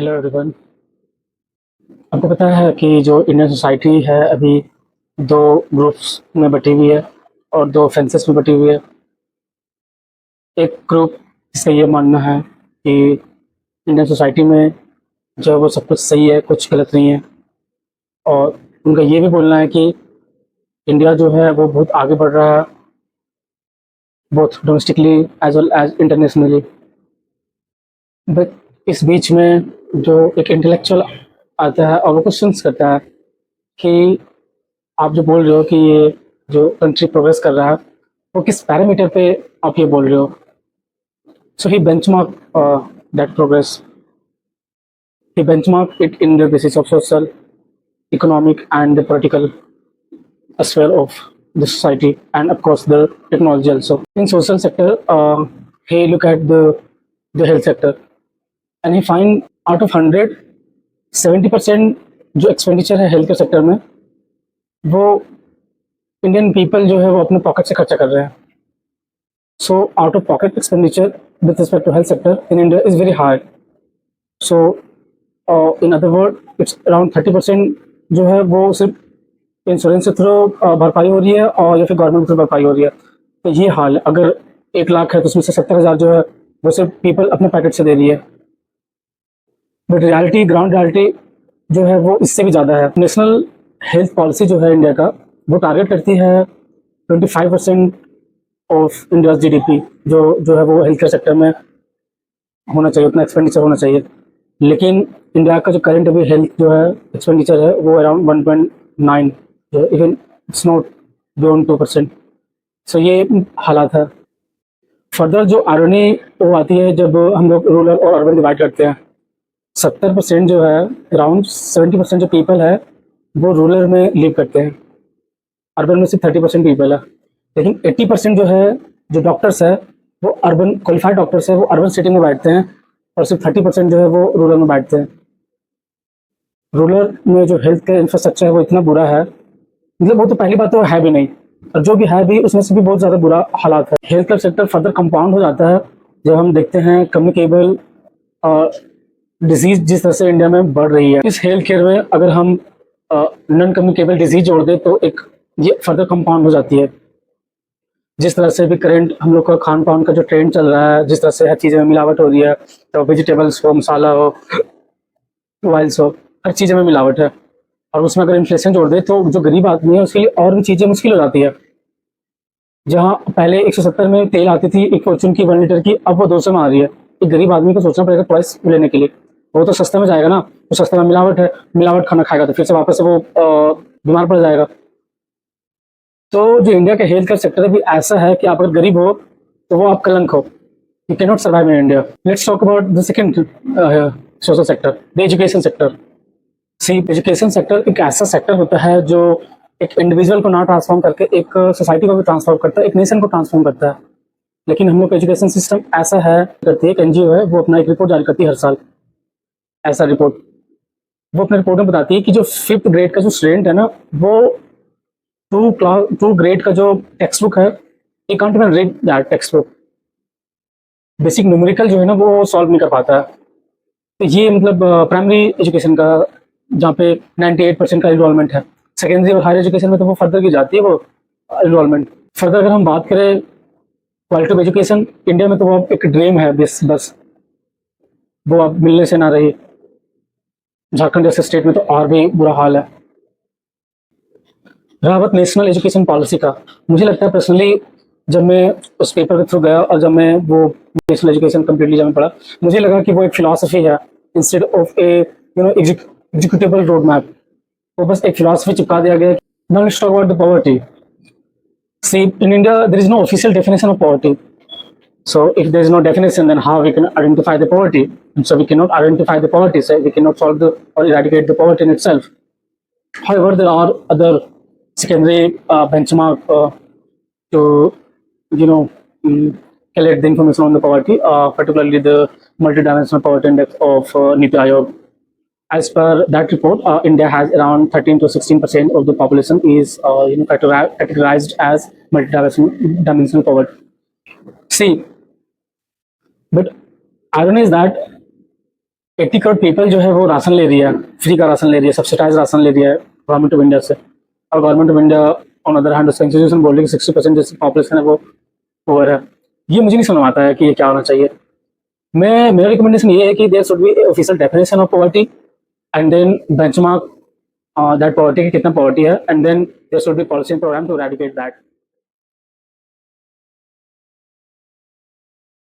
Hello everyone. आपको पता है कि जो इंडियन सोसाइटी है अभी दो ग्रुप्स में बटी हुई है और दो फेंसेस में बटी हुई है। एक ग्रुप से ये मानना है कि इंडियन सोसाइटी में जो है वो सब कुछ सही है, कुछ गलत नहीं है। और उनका ये भी बोलना है कि इंडिया जो है वो बहुत आगे बढ़ रहा है, both domestically as well as internationally. But इस बीच में जो एक इंटेलेक्चुअल आता है और वो क्वेश्चंस करता है कि आप जो बोल रहे हो कि ये जो कंट्री प्रोग्रेस कर रहा है वो किस पैरामीटर पे आप ये बोल रहे हो। So he benchmark that progress, he benchmark it in the basis of social, economic and the political sphere of the society, and of course the technology also. In social sector, he look at the health sector and he find out of 100, 70% जो expenditure है health care sector में वो Indian people जो है वो अपने pocket से खर्चा कर रहे हैं। So out of pocket expenditure with respect to health sector in India is very high. So in other word it's around 30% जो है वो सिर्फ इंश्योरेंस के थ्रू भरपाई हो रही है और या फिर गवर्नमेंट के थ्रू भरपाई हो रही है। तो ये हाल है। अगर 1 लाख है तो उसमें से 70,000 जो है वो सिर्फ पीपल अपने पैकेट से दे रही है। बट रियलिटी, ग्राउंड रियलिटी जो है वो इससे भी ज़्यादा है। नेशनल हेल्थ पॉलिसी जो है इंडिया का वो टारगेट करती है 25% ऑफ इंडिया जीडीपी जो है वो हेल्थ केयर सेक्टर में होना चाहिए, उतना एक्सपेंडिचर होना चाहिए। लेकिन इंडिया का जो करंट अभी हेल्थ जो है एक्सपेंडिचर है वो अराउंड 1.9, जो इवन इट्स नॉट बियॉन्ड 2%। सो ये हालात है। फर्दर जो आयरनी वो आती है जब हम लोग रूरल और अर्बन डिवाइड करते हैं। 70% जो है, अराउंड 70% जो पीपल है वो रूरल में लिव करते हैं, अर्बन में सिर्फ 30% पीपल है। लेकिन 80% जो है, जो डॉक्टर्स है वो अर्बन क्वालिफाइड डॉक्टर्स है वो अर्बन सिटी में बैठते हैं और सिर्फ 30% जो है वो रूरल में बैठते हैं। रूरल में जो हेल्थ केयर इंफ्रास्ट्रक्चर है वो इतना बुरा है, मतलब वो तो पहली बात तो है भी नहीं, और जो भी है भी उसमें से भी बहुत ज़्यादा बुरा हालात है। Health care sector further compound हो जाता है जब हम देखते हैं कम्युनिकेबल डिजीज जिस तरह से इंडिया में बढ़ रही है। इस हेल्थ केयर में अगर हम नॉन कम्युनिकेबल डिजीज जोड़ दें तो एक ये फर्दर कंपाउंड हो जाती है। जिस तरह से भी करंट हम लोग का खान पान का जो ट्रेंड चल रहा है, जिस तरह से हर चीज़ें में मिलावट हो रही है, तो वेजिटेबल्स हो, मसाला हो, ऑयल्स हो, हर चीज़ में मिलावट है। और उसमें अगर इन्फ्लेशन जोड़ दे तो जो गरीब आदमी है उसके लिए और भी चीज़ें मुश्किल हो जाती है। जहाँ पहले 170 में तेल आती थी एक फॉर्चून की 1 लीटर की, अब वो 200 में आ रही है। एक गरीब आदमी को सोचना पड़ेगा ट्वाइस लेने के लिए। वो तो सस्ते में जाएगा ना, तो सस्ते में मिलावट है, मिलावट खाना खाएगा तो फिर से वापस से वो बीमार पड़ जाएगा। तो जो इंडिया का हेल्थ केयर सेक्टर है भी ऐसा है कि आप अगर गरीब हो तो वो आप कलंक हो। You can not survive in India. Let's talk about the second social sector, the education sector. See, education sector एक ऐसा सेक्टर होता है जो एक इंडिविजुअल को ना ट्रांसफॉर्म करके एक सोसाइटी को भी ट्रांसफॉर्म करता है, एक नेशन को ट्रांसफॉर्म करता है। लेकिन हम लोग का एजुकेशन सिस्टम ऐसा है, करती है एक एनजीओ है, वो अपना एक रिपोर्ट जारी करती है हर साल। ऐसा रिपोर्ट वो अपने रिपोर्ट में बताती है कि जो 5th ग्रेड का जो स्टूडेंट है ना, वो 2 ग्रेड का जो टेक्स्ट बुक है, ये can't even read that text book. Basic numerical जो है ना वो सॉल्व नहीं कर पाता है। तो ये मतलब प्राइमरी एजुकेशन का, जहाँ पे 98% का इनरोलमेंट है। सेकेंडरी और हायर एजुकेशन में तो वो फर्दर की जाती है वो इनरोलमेंट। फर्दर अगर हम बात करें क्वालिटी ऑफ एजुकेशन इंडिया में, तो वो अब एक ड्रीम है, बस वो अब मिलने से ना रही। झारखंड जैसे स्टेट में तो और भी बुरा हाल है। रहा बात नेशनल एजुकेशन पॉलिसी का, मुझे लगता है पर्सनली जब मैं उस पेपर के थ्रू गया और जब मैं वो नेशनल एजुकेशन कम्प्लीटली जब मैं पढ़ा, मुझे लगा कि वो एक फिलॉसफी है instead of a executable road map. वो बस एक फिलॉसफी चिपका दिया गया। Now let's talk about the poverty. See, in India there is no official definition of poverty. So if there is no definition, then how we can identify the poverty? And so we cannot identify the poverty, so we cannot solve the or eradicate the poverty in itself. However, there are other secondary benchmark to collect the information on the poverty, particularly the multidimensional poverty index of NITI Aayog. As per that report, India has around 13 to 16% of the population is categorized as multidimensional poverty. See, but irony is that 80 crore people जो है वो ration ले रही है, free का ration ले रही है, सब्सिडाइज राशन ले रही है गवर्नमेंट ऑफ इंडिया से। और government of India on other hand उसका इंस्टीट्यूशन बोल रही है कि 60% जिस पॉपुलेशन है वो पुअर है। ये मुझे नहीं समझ में आता है कि ये क्या होना चाहिए। मेरा रिकमेंडेशन ये है कि there should be official definition of poverty and then benchmark that poverty की कितना पॉवर्टी है, and then there should be policy and program to eradicate that.